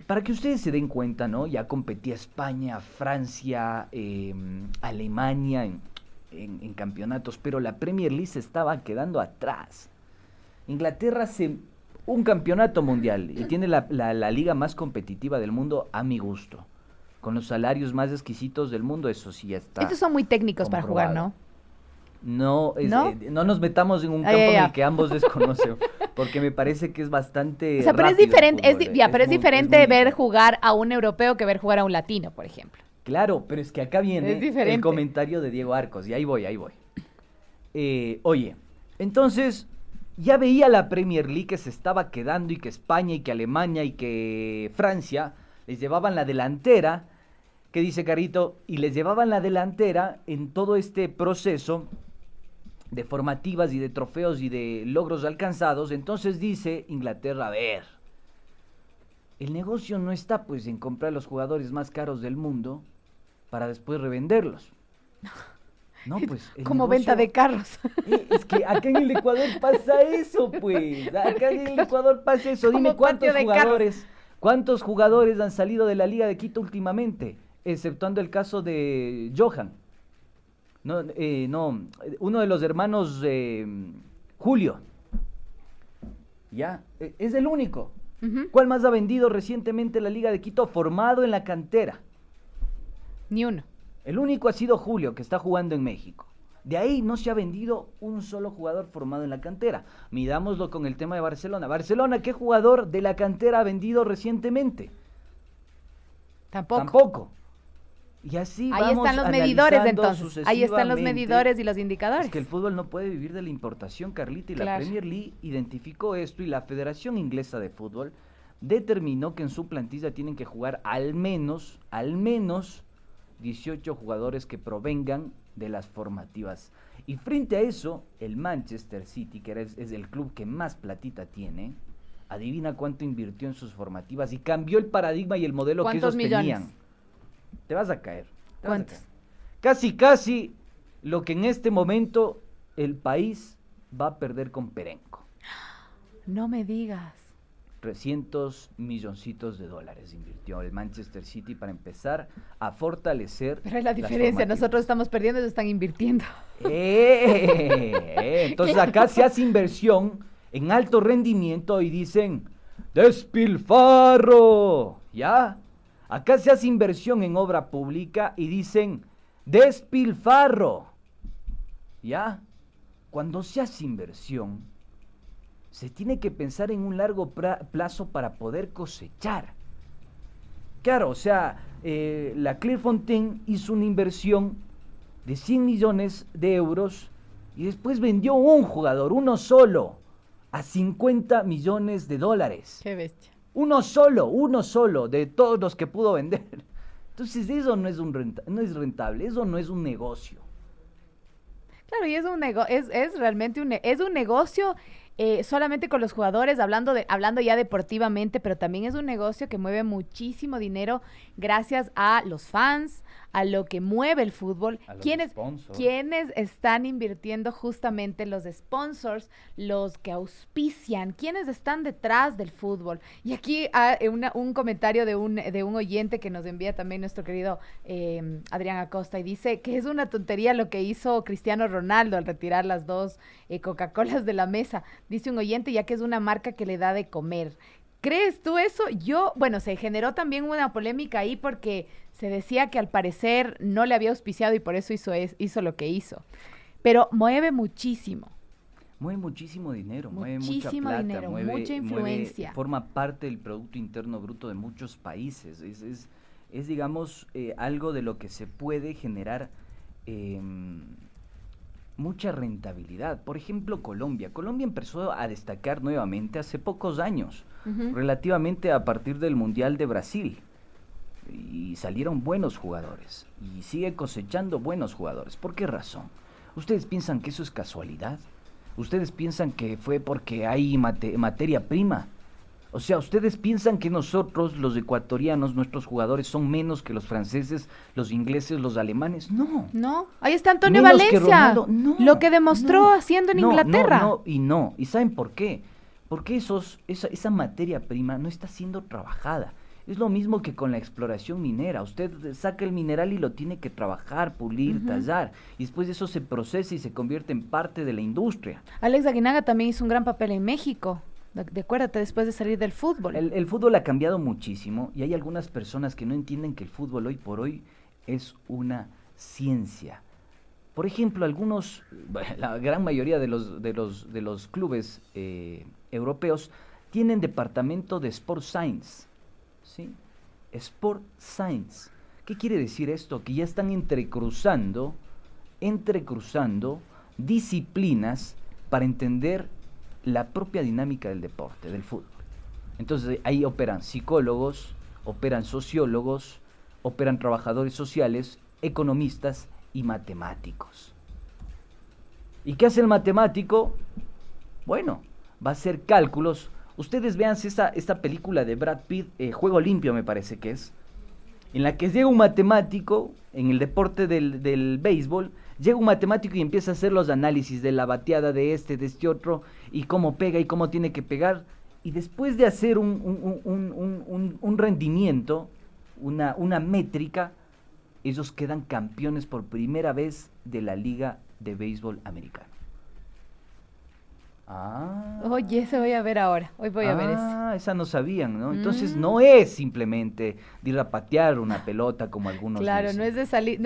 Para que ustedes se den cuenta, ¿no? Ya competía España, Francia, Alemania en campeonatos, pero la Premier League se estaba quedando atrás. Inglaterra hace un campeonato mundial y tiene la liga más competitiva del mundo a mi gusto. Con los salarios más exquisitos del mundo, eso sí ya está.
Estos son muy técnicos para jugar,
comprobado.
¿no?
No,
¿No?
No nos metamos en un
Ah,
campo
ya,
en
ya.
el que ambos desconocemos, porque me parece que es bastante
O sea, pero es
rápido el
diferente,
fútbol,
pero es
muy-
diferente
muy
ver
diferente.
jugar a un europeo que ver jugar a un latino, por ejemplo.
Claro, pero es que acá viene
Es diferente.
el comentario de Diego Arcos, y ahí voy. Oye, entonces, ya veía la Premier League que se estaba quedando y que España y que Alemania y que Francia les llevaban la delantera, que dice Carito, y les llevaban la delantera en todo este proceso de formativas y de trofeos y de logros alcanzados. Entonces dice Inglaterra, a ver, el negocio no está pues en comprar los jugadores más caros del mundo para después revenderlos. No, pues el
Como
negocio-
venta de carros.
Es que acá en el Ecuador pasa eso, pues. Acá en el Ecuador pasa eso. Dime
Como patio de
cuántos jugadores han salido de la Liga de Quito últimamente, exceptuando el caso de Johan. No, uno de los hermanos Julio. Ya, es el único.
Ujú.
¿Cuál más ha vendido recientemente la Liga de Quito formado en la cantera?
Ni uno.
El único ha sido Julio, que está jugando en México. De ahí no se ha vendido un solo jugador formado en la cantera. Midámoslo con el tema de Barcelona. Barcelona, ¿qué jugador de la cantera ha vendido recientemente? Tampoco. Y así
Ahí
vamos
están los medidores
analizando
entonces. Ahí están los
sucesivamente.
medidores y los indicadores.
Es que el fútbol no puede vivir de la importación, Carlita, y la
Claro.
Premier League identificó esto y la Federación Inglesa de Fútbol determinó que en su plantilla tienen que jugar al menos 18 jugadores que provengan de las formativas. Y frente a eso, el Manchester City, que es el club que más platita tiene, adivina cuánto invirtió en sus formativas y cambió el paradigma y el modelo que
¿Cuántos
ellos
millones?
tenían. Te vas a caer. te vas a
¿Cuántos?
caer. Casi lo que en este momento el país va a perder con Perenco.
No me digas.
300 milloncitos de dólares invirtió el Manchester City para empezar a fortalecer.
Pero es la
las
diferencia.
formativas.
Nosotros estamos perdiendo, ellos están invirtiendo.
Entonces acá se hace inversión en alto rendimiento y dicen, despilfarro, ¿ya? Acá se hace inversión en obra pública y dicen, despilfarro, ¿ya? Cuando se hace inversión, se tiene que pensar en un largo plazo para poder cosechar. Claro, o sea, la Clairefontaine hizo una inversión de 100 millones de euros y después vendió un jugador, uno solo, a 50 millones de dólares.
Qué bestia.
Uno solo de todos los que pudo vender. Entonces eso no es rentable, eso no es un negocio.
Claro, y es realmente es un negocio solamente con los jugadores, hablando ya deportivamente, pero también es un negocio que mueve muchísimo dinero gracias a los fans, a lo que mueve el fútbol,
A los
quienes
sponsors.
están invirtiendo justamente los sponsors, los que auspician, quienes están detrás del fútbol. Y aquí un comentario de un oyente que nos envía también nuestro querido Adrián Acosta y dice que es una tontería lo que hizo Cristiano Ronaldo al retirar las dos Coca-Colas de la mesa, dice un oyente, ya que es una marca que le da de comer. ¿Crees tú eso? Bueno, se generó también una polémica ahí porque se decía que al parecer no le había auspiciado y por eso hizo lo que hizo. Pero mueve muchísimo.
Mueve muchísimo dinero, mueve mucha
Muchísimo
plata,
dinero, mucha influencia.
Forma parte del Producto Interno Bruto de muchos países. Es digamos, algo de lo que se puede generar mucha rentabilidad. Por ejemplo, Colombia. Colombia empezó a destacar nuevamente hace pocos años, relativamente a partir del Mundial de Brasil. Y salieron buenos jugadores. Y sigue cosechando buenos jugadores. ¿Por qué razón? ¿Ustedes piensan que eso es casualidad? ¿Ustedes piensan que fue porque hay materia prima? O sea, ¿ustedes piensan que nosotros, los ecuatorianos, nuestros jugadores son menos que los franceses, los ingleses, los alemanes? No.
No, ahí está Antonio
Menos que
Valencia,
Ronaldo. No,
lo que demostró
no,
haciendo en
no,
Inglaterra.
No. ¿Y saben por qué? Porque esa materia prima no está siendo trabajada. Es lo mismo que con la exploración minera. Usted saca el mineral y lo tiene que trabajar, pulir, tallar. Y después de eso se procesa y se convierte en parte de la industria.
Alex Aguinaga también hizo un gran papel en México. Acuérdate, después de salir del fútbol.
El fútbol ha cambiado muchísimo y hay algunas personas que no entienden que el fútbol hoy por hoy es una ciencia. Por ejemplo, la gran mayoría de los clubes europeos tienen departamento de Sport Science. ¿Sí? Sport Science. ¿Qué quiere decir esto? Que ya están entrecruzando disciplinas para entender la propia dinámica del deporte, del fútbol. Entonces ahí operan psicólogos, operan sociólogos, operan trabajadores sociales, economistas y matemáticos. ¿Y qué hace el matemático? Bueno, va a hacer cálculos. Ustedes vean esta película de Brad Pitt, Juego Limpio me parece que es, en la que llega un matemático en el deporte del béisbol, llega un matemático y empieza a hacer los análisis de la bateada de este otro, y cómo pega y cómo tiene que pegar, y después de hacer un rendimiento, una métrica, ellos quedan campeones por primera vez de la Liga de Béisbol Americana.
Oye, ese voy a ver ahora. Hoy voy a ver ese.
Esa no sabían, ¿no? Entonces no es simplemente de ir a patear una pelota como algunos
claro,
dicen.
no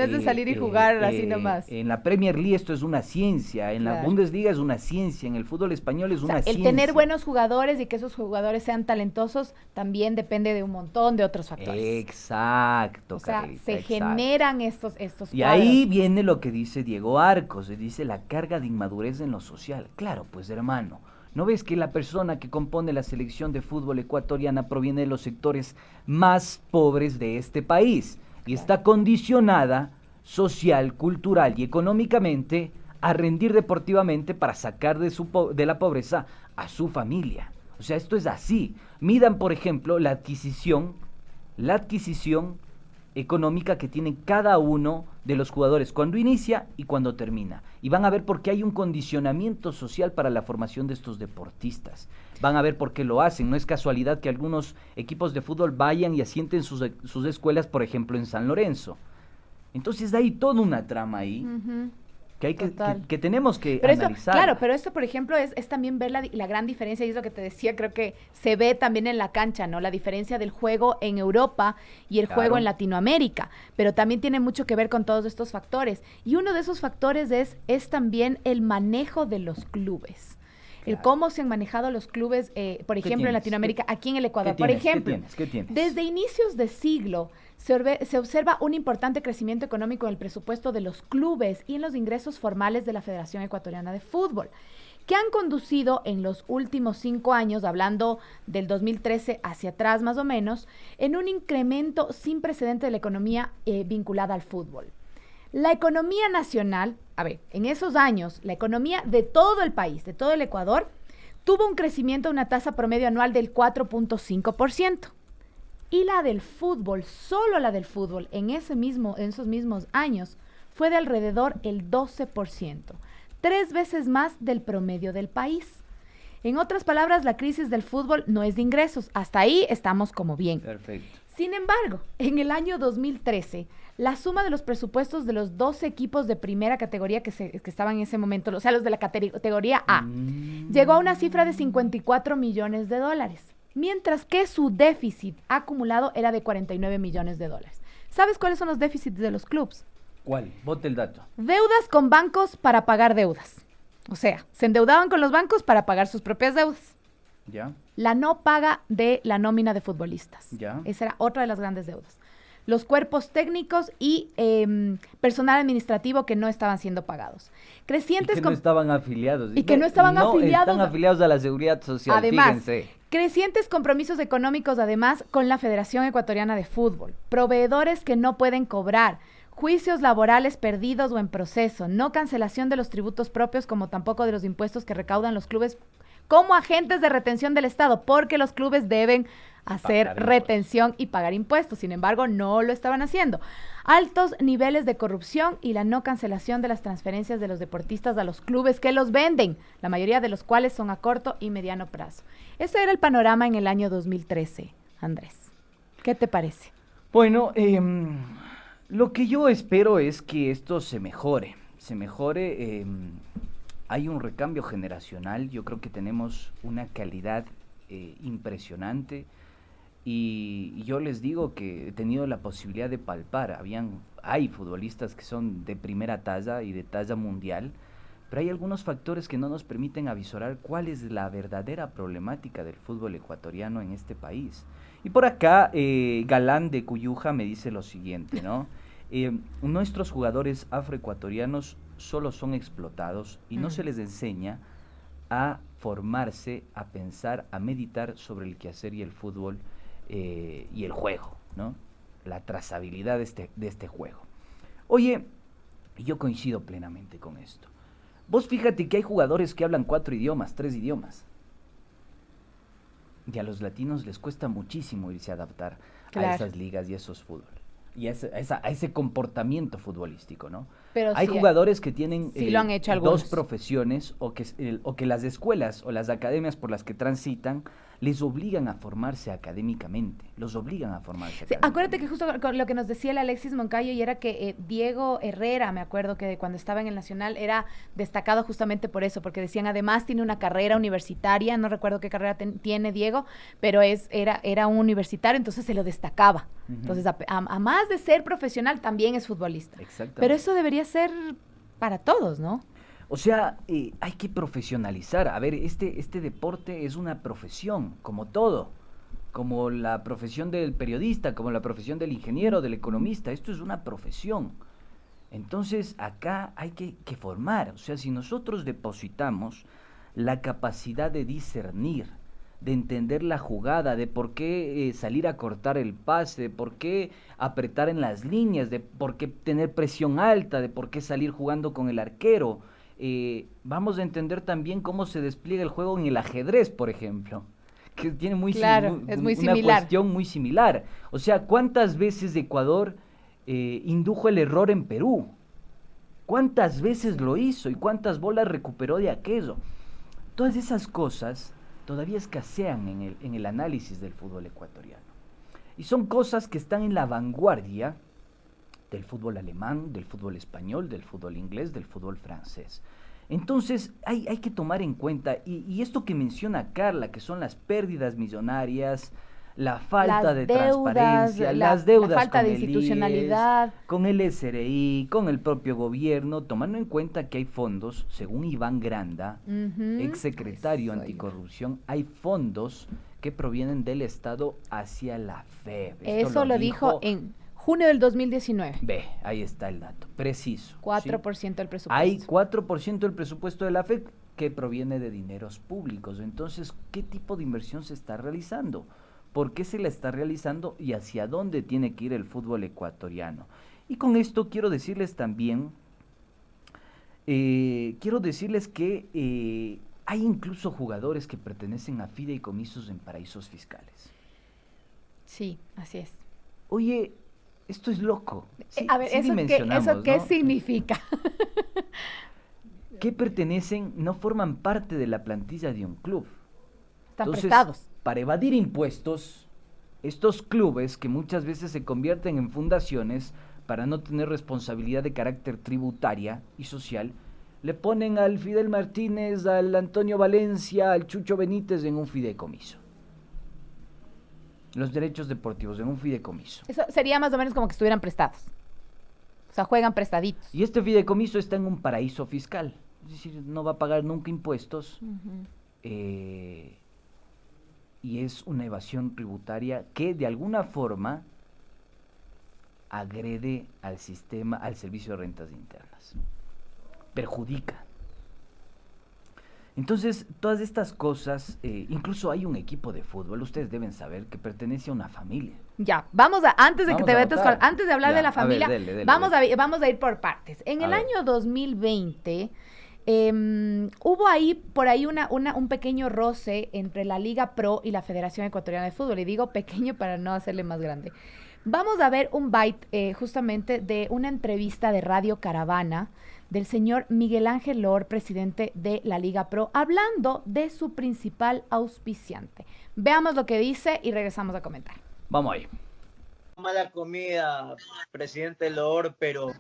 es de salir y jugar así nomás.
En la Premier League esto es una ciencia, en la Bundesliga es una ciencia, en el fútbol español es una ciencia.
El tener buenos jugadores y que esos jugadores sean talentosos también depende de un montón de otros factores.
Exacto,
O sea,
Carlita,
se
exacto.
generan estos cuadros.
Y ahí viene lo que dice Diego Arcos, dice la carga de inmadurez en lo social. Claro, pues hermano, ¿no ves que la persona que compone la selección de fútbol ecuatoriana proviene de los sectores más pobres de este país? Y está condicionada social, cultural y económicamente a rendir deportivamente para sacar de la pobreza a su familia. O sea, esto es así. Midan, por ejemplo, la adquisición económica que tienen cada uno de los jugadores cuando inicia y cuando termina. Y van a ver por qué hay un condicionamiento social para la formación de estos deportistas. Van a ver por qué lo hacen. No es casualidad que algunos equipos de fútbol vayan y asienten sus escuelas, por ejemplo, en San Lorenzo. Entonces hay toda una trama ahí. Que hay que tenemos que analizar.
Claro, pero esto, por ejemplo, es también ver la gran diferencia, y es lo que te decía, creo que se ve también en la cancha, ¿no? La diferencia del juego en Europa y el juego en Latinoamérica, pero también tiene mucho que ver con todos estos factores. Y uno de esos factores es también el manejo de los clubes. El cómo se han manejado los clubes, por ejemplo, en Latinoamérica, aquí en el Ecuador. Por ejemplo,
¿Qué tienes?
Desde inicios de siglo se observa un importante crecimiento económico en el presupuesto de los clubes y en los ingresos formales de la Federación Ecuatoriana de Fútbol, que han conducido en los últimos 5 años, hablando del 2013 hacia atrás más o menos, en un incremento sin precedente de la economía vinculada al fútbol. La economía nacional, en esos años, la economía de todo el país, de todo el Ecuador, tuvo un crecimiento a una tasa promedio anual del 4.5%. Y la del fútbol, solo la del fútbol, en esos mismos años, fue de alrededor el 12%, 3 veces más del promedio del país. En otras palabras, la crisis del fútbol no es de ingresos. Hasta ahí estamos como bien.
Perfecto.
Sin embargo, en el año 2013, la suma de los presupuestos de los 12 equipos de primera categoría que estaban en ese momento, o sea, los de la categoría A, llegó a una cifra de 54 millones de dólares, mientras que su déficit acumulado era de 49 millones de dólares. ¿Sabes cuáles son los déficits de los clubes?
¿Cuál? Bote el dato.
Deudas con bancos para pagar deudas. O sea, se endeudaban con los bancos para pagar sus propias deudas.
¿Ya?
La no paga de la nómina de futbolistas.
Ya.
Esa era otra de las grandes deudas. Los cuerpos técnicos y personal administrativo que no estaban siendo pagados. Crecientes
y que no estaban afiliados.
Y que no estaban afiliados.
Están afiliados a la Seguridad Social,
además,
fíjense.
Crecientes compromisos económicos, además, con la Federación Ecuatoriana de Fútbol. Proveedores que no pueden cobrar. Juicios laborales perdidos o en proceso. No cancelación de los tributos propios, como tampoco de los impuestos que recaudan los clubes como agentes de retención del Estado, porque los clubes deben hacer retención y pagar impuestos. Sin embargo, no lo estaban haciendo. Altos niveles de corrupción y la no cancelación de las transferencias de los deportistas a los clubes que los venden, la mayoría de los cuales son a corto y mediano plazo. Ese era el panorama en el año 2013, Andrés. ¿Qué te parece?
Bueno, lo que yo espero es que esto se mejore. Hay un recambio generacional, yo creo que tenemos una calidad impresionante y yo les digo que he tenido la posibilidad de palpar, hay futbolistas que son de primera talla y de talla mundial, pero hay algunos factores que no nos permiten avisorar cuál es la verdadera problemática del fútbol ecuatoriano en este país. Y por acá, Galán de Cuyuja me dice lo siguiente, ¿no? Nuestros jugadores afroecuatorianos solo son explotados y no se les enseña a formarse, a pensar, a meditar sobre el quehacer y el fútbol y el juego, ¿no? La trazabilidad de este juego. Oye, yo coincido plenamente con esto. Vos fíjate que hay jugadores que hablan 4 idiomas, 3 idiomas. Y a los latinos les cuesta muchísimo irse a adaptar a esas ligas y a esos fútbol. Y a ese comportamiento futbolístico, ¿no?
Pero
hay jugadores que tienen
sí lo han hecho algunos.
2 profesiones o que las escuelas o las academias por las que transitan les obligan a formarse académicamente, los obligan a formarse
sí, acuérdate que justo con lo que nos decía el Alexis Moncayo y era que Diego Herrera, me acuerdo que cuando estaba en el Nacional era destacado justamente por eso, porque decían además tiene una carrera universitaria, no recuerdo qué carrera tiene Diego, pero era un universitario, entonces se lo destacaba. Entonces, a más de ser profesional, también es futbolista.
Exactamente.
Pero eso debería ser para todos, ¿no?
O sea, hay que profesionalizar. A ver, este deporte es una profesión, como todo. Como la profesión del periodista, como la profesión del ingeniero, del economista. Esto es una profesión. Entonces, acá hay que formar. O sea, si nosotros depositamos la capacidad de discernir, de entender la jugada, de por qué salir a cortar el pase, de por qué apretar en las líneas, de por qué tener presión alta, de por qué salir jugando con el arquero. Vamos a entender también cómo se despliega el juego en el ajedrez, por ejemplo, que tiene
es muy
una
similar.
cuestión muy similar. O sea, ¿cuántas veces Ecuador indujo el error en Perú? ¿Cuántas veces lo hizo y cuántas bolas recuperó de aquello? Todas esas cosas todavía escasean en el análisis del fútbol ecuatoriano. Y son cosas que están en la vanguardia del fútbol alemán, del fútbol español, del fútbol inglés, del fútbol francés. Entonces hay que tomar en cuenta, y esto que menciona Carla, que son las pérdidas millonarias, la falta de transparencia, las deudas,
la falta
con
de
el
institucionalidad,
IES, con el SRI, con el propio gobierno, tomando en cuenta que hay fondos, según Iván Granda, exsecretario anticorrupción, hay fondos que provienen del Estado hacia la FEB.
Eso lo dijo en junio del 2019.
Ve, ahí está el dato, preciso.
4%
¿sí?
del presupuesto.
Hay 4% del presupuesto de la FEB que proviene de dineros públicos. Entonces, ¿qué tipo de inversión se está realizando? ¿Por qué se la está realizando y hacia dónde tiene que ir el fútbol ecuatoriano? Y con esto quiero decirles también, que Hay incluso jugadores que pertenecen a fideicomisos en paraísos fiscales.
Sí, así es.
Oye, esto es loco. Sí,
A ver,
sí dimensionamos,
¿eso qué
¿no?
significa?
Que pertenecen, no forman parte de la plantilla de un club.
Están
Entonces,
prestados.
para evadir impuestos, estos clubes que muchas veces se convierten en fundaciones para no tener responsabilidad de carácter tributaria y social, le ponen al Fidel Martínez, al Antonio Valencia, al Chucho Benítez en un fideicomiso. Los derechos deportivos en un fideicomiso.
Eso sería más o menos como que estuvieran prestados. O sea, juegan prestaditos.
Y este fideicomiso está en un paraíso fiscal. Es decir, no va a pagar nunca impuestos. Y es una evasión tributaria que de alguna forma agrede al sistema, al servicio de rentas internas. Perjudica. Entonces, todas estas cosas, incluso hay un equipo de fútbol, ustedes deben saber que pertenece a una familia.
Ya, vamos a, antes de
Vamos
que te
a
metas
votar.
antes de hablar
Ya,
de la
a ver,
familia,
dele,
vamos
dele.
a ir por partes. En
A
el
ver.
año 2020 hubo ahí, por ahí un pequeño roce entre la Liga Pro y la Federación Ecuatoriana de Fútbol. Y digo pequeño para no hacerle más grande. Vamos a ver un byte justamente de una entrevista de Radio Caravana del señor Miguel Ángel Lor, presidente de la Liga Pro, hablando de su principal auspiciante. Veamos lo que dice y regresamos a comentar.
Vamos ahí.
Mala comida, presidente Lor, pero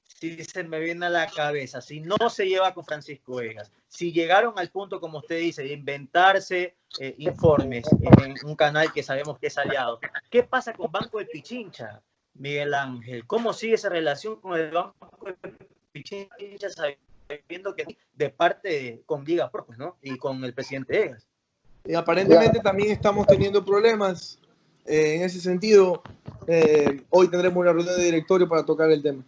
si se me viene a la cabeza, si no se lleva con Francisco Egas, si llegaron al punto, como usted dice, de inventarse informes en un canal que sabemos que es aliado, ¿qué pasa con Banco de Pichincha, Miguel Ángel? ¿Cómo sigue esa relación con el Banco de Pichincha, sabiendo que de parte con Liga Pro, pues, ¿no? Y con el presidente Egas?
Y aparentemente también estamos teniendo problemas en ese sentido. Hoy tendremos una reunión de directorio para tocar el tema.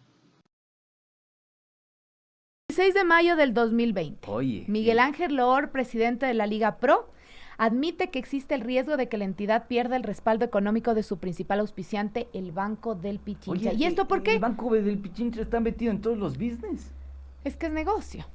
16 de mayo del 2020.
Oye.
Miguel Ángel Lor, presidente de la Liga Pro, admite que existe el riesgo de que la entidad pierda el respaldo económico de su principal auspiciante, el Banco del Pichincha.
Oye,
¿Y esto por qué?
El Banco del Pichincha está metido en todos los business.
Es que es negocio.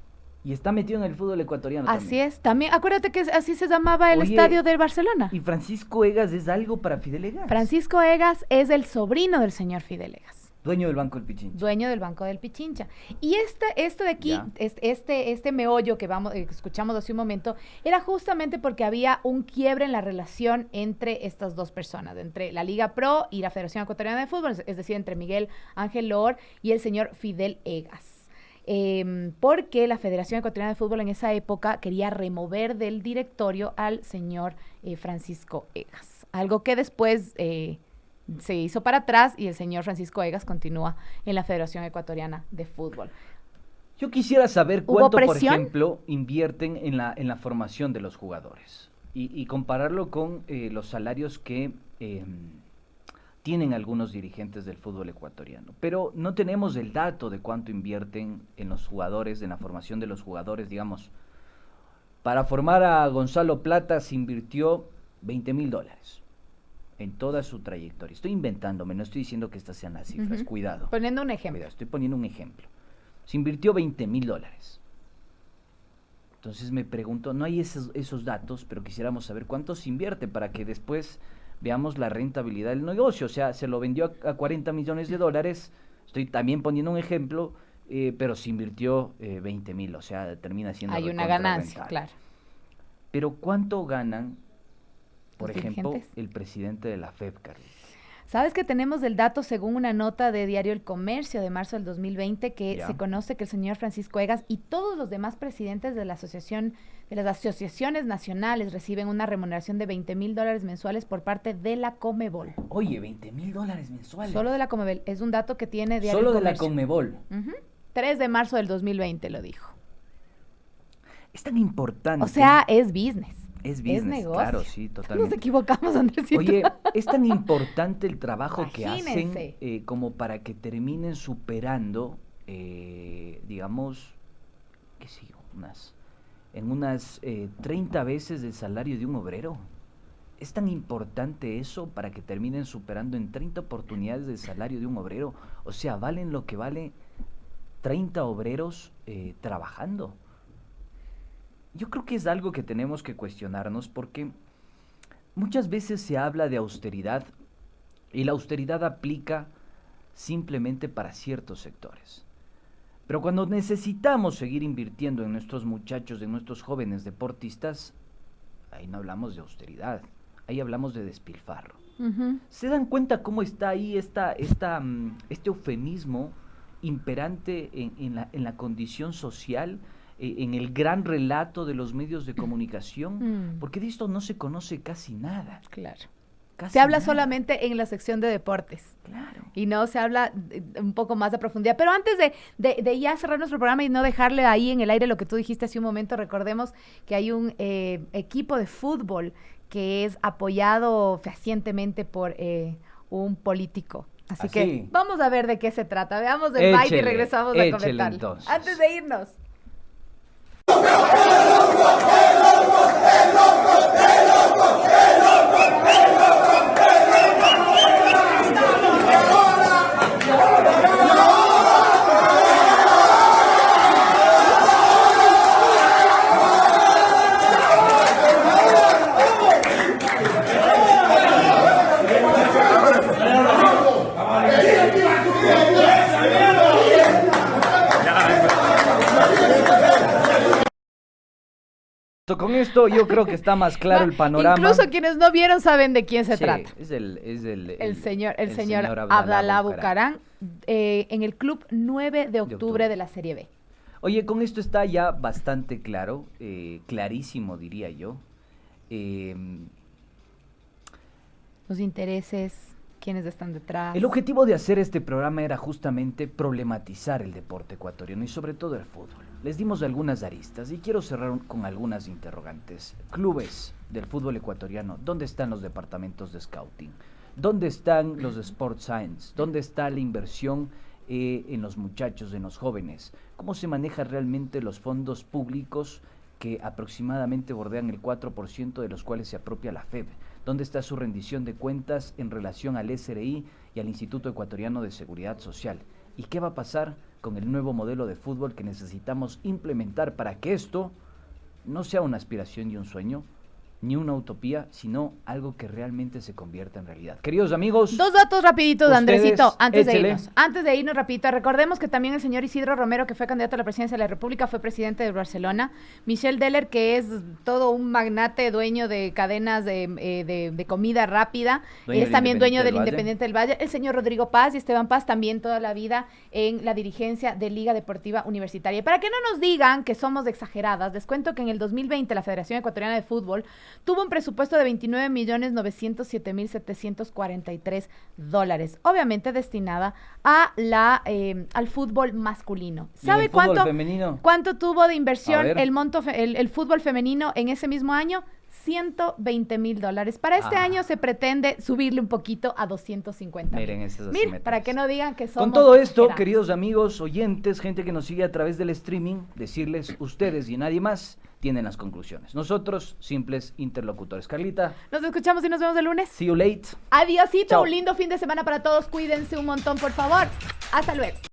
Y está metido en el fútbol ecuatoriano
Así
también.
es. También, acuérdate que así se llamaba el
Oye,
estadio del Barcelona.
Y Francisco Egas es algo para Fidel Egas.
Francisco Egas es el sobrino del señor Fidel Egas.
Dueño del Banco del Pichincha.
Dueño del Banco del Pichincha. Y esto de aquí,
Ya.
este meollo que escuchamos hace un momento, era justamente porque había un quiebre en la relación entre estas dos personas, entre la Liga Pro y la Federación Ecuatoriana de Fútbol, es decir, entre Miguel Ángel Lor y el señor Fidel Egas. Porque la Federación Ecuatoriana de Fútbol en esa época quería remover del directorio al señor Francisco Egas. Algo que después se hizo para atrás y el señor Francisco Egas continúa en la Federación Ecuatoriana de Fútbol.
Yo quisiera saber
¿Hubo
cuánto, por
presión?
ejemplo, invierten en la formación de los jugadores y compararlo con los salarios que tienen algunos dirigentes del fútbol ecuatoriano. Pero no tenemos el dato de cuánto invierten en los jugadores, en la formación de los jugadores, digamos. Para formar a Gonzalo Plata se invirtió $20,000 en toda su trayectoria. Estoy inventándome, no estoy diciendo que estas sean las cifras, cuidado.
Poniendo un ejemplo.
Cuidado, estoy poniendo un ejemplo. Se invirtió $20,000. Entonces me pregunto, no hay esos datos, pero quisiéramos saber cuánto se invierte para que después veamos la rentabilidad del negocio. O sea, se lo vendió a $40 millones. Estoy también poniendo un ejemplo, pero se invirtió 20,000. O sea, termina siendo
Hay una
recontra
ganancia,
rentable.
claro.
Pero ¿cuánto ganan, por
¿Los
ejemplo,
dirigentes?
el presidente de la FEP, Carlos?
Sabes que tenemos el dato según una nota de Diario El Comercio de marzo del 2020 que
Ya.
se conoce que el señor Francisco Egas y todos los demás presidentes de las asociaciones nacionales reciben una remuneración de $20,000 mensuales por parte de la Conmebol.
Oye, $20,000 mensuales.
Solo de la Conmebol. Es un dato que tiene Diario
Solo
El
de la
Comercio.
Conmebol.
3 de marzo del 2020 lo dijo.
Es tan importante.
O sea, es business.
es business,
negocio.
claro, sí,
Nos
totalmente.
equivocamos, Andresito.
Oye, es tan importante el trabajo que hacen
Imagínense.
como para que terminen superando, digamos, qué sé yo, en unas 30 veces el salario de un obrero. ¿Es tan importante eso para que terminen superando en 30 oportunidades el salario de un obrero? O sea, ¿valen lo que vale 30 obreros trabajando? yo creo que es algo que tenemos que cuestionarnos porque muchas veces se habla de austeridad y la austeridad aplica simplemente para ciertos sectores. Pero cuando necesitamos seguir invirtiendo en nuestros muchachos, en nuestros jóvenes deportistas, ahí no hablamos de austeridad, ahí hablamos de despilfarro. ¿Se dan cuenta cómo está ahí este eufemismo imperante en la condición social, en el gran relato de los medios de comunicación? Porque de esto no se conoce casi nada.
Claro.
Casi
Se habla
nada.
solamente en la sección de deportes.
Claro.
Y no se habla un poco más de profundidad. Pero antes de ya cerrar nuestro programa y no dejarle ahí en el aire lo que tú dijiste hace un momento, recordemos que hay un equipo de fútbol que es apoyado fehacientemente por un político. Así que vamos a ver de qué se trata. Veamos el bite y regresamos a comentar.
Entonces.
Antes de irnos.
Con esto yo creo que está más claro el panorama.
Incluso quienes no vieron saben de quién se
Sí,
trata.
es el
señor Abdalá Bucaram, en el club 9 de octubre de la Serie B.
Oye, con esto está ya bastante claro, clarísimo diría yo.
Los intereses, quiénes están detrás.
El objetivo de hacer este programa era justamente problematizar el deporte ecuatoriano y sobre todo el fútbol. Les dimos algunas aristas y quiero cerrar con algunas interrogantes. Clubes del fútbol ecuatoriano, ¿dónde están los departamentos de scouting? ¿Dónde están los Sport Science? ¿Dónde está la inversión en los muchachos, en los jóvenes? ¿Cómo se manejan realmente los fondos públicos que aproximadamente bordean el 4% de los cuales se apropia la FEB? ¿Dónde está su rendición de cuentas en relación al SRI y al Instituto Ecuatoriano de Seguridad Social? ¿Y qué va a pasar con el nuevo modelo de fútbol que necesitamos implementar para que esto no sea una aspiración y un sueño, ni una utopía, sino algo que realmente se convierta en realidad? Queridos amigos,
dos datos rapiditos, Andresito, antes
échele.
de irnos. Antes de irnos rapidito, recordemos que también el señor Isidro Romero, que fue candidato a la presidencia de la República, fue presidente de Barcelona. Michel Deller, que es todo un magnate, dueño de cadenas de comida rápida, es también dueño del Independiente del Valle. El señor Rodrigo Paz y Esteban Paz, también toda la vida en la dirigencia de Liga Deportiva Universitaria. Y para que no nos digan que somos exageradas, les cuento que en el 2020 la Federación Ecuatoriana de Fútbol tuvo un presupuesto de $29,907,743, obviamente destinada a al fútbol masculino. ¿Sabe cuánto tuvo de inversión el fútbol femenino en ese mismo año? $120,000. Para este año se pretende subirle un poquito a 250,000.
Miren esas
Miren, para que no digan que somos
Con todo esto,
exagerados.
queridos amigos, oyentes, gente que nos sigue a través del streaming, decirles ustedes y nadie más tienen las conclusiones. Nosotros, simples interlocutores. Carlita.
Nos escuchamos y nos vemos el lunes.
See you late.
Adiósito,
Chao.
un lindo fin de semana para todos. Cuídense un montón, por favor. Hasta luego.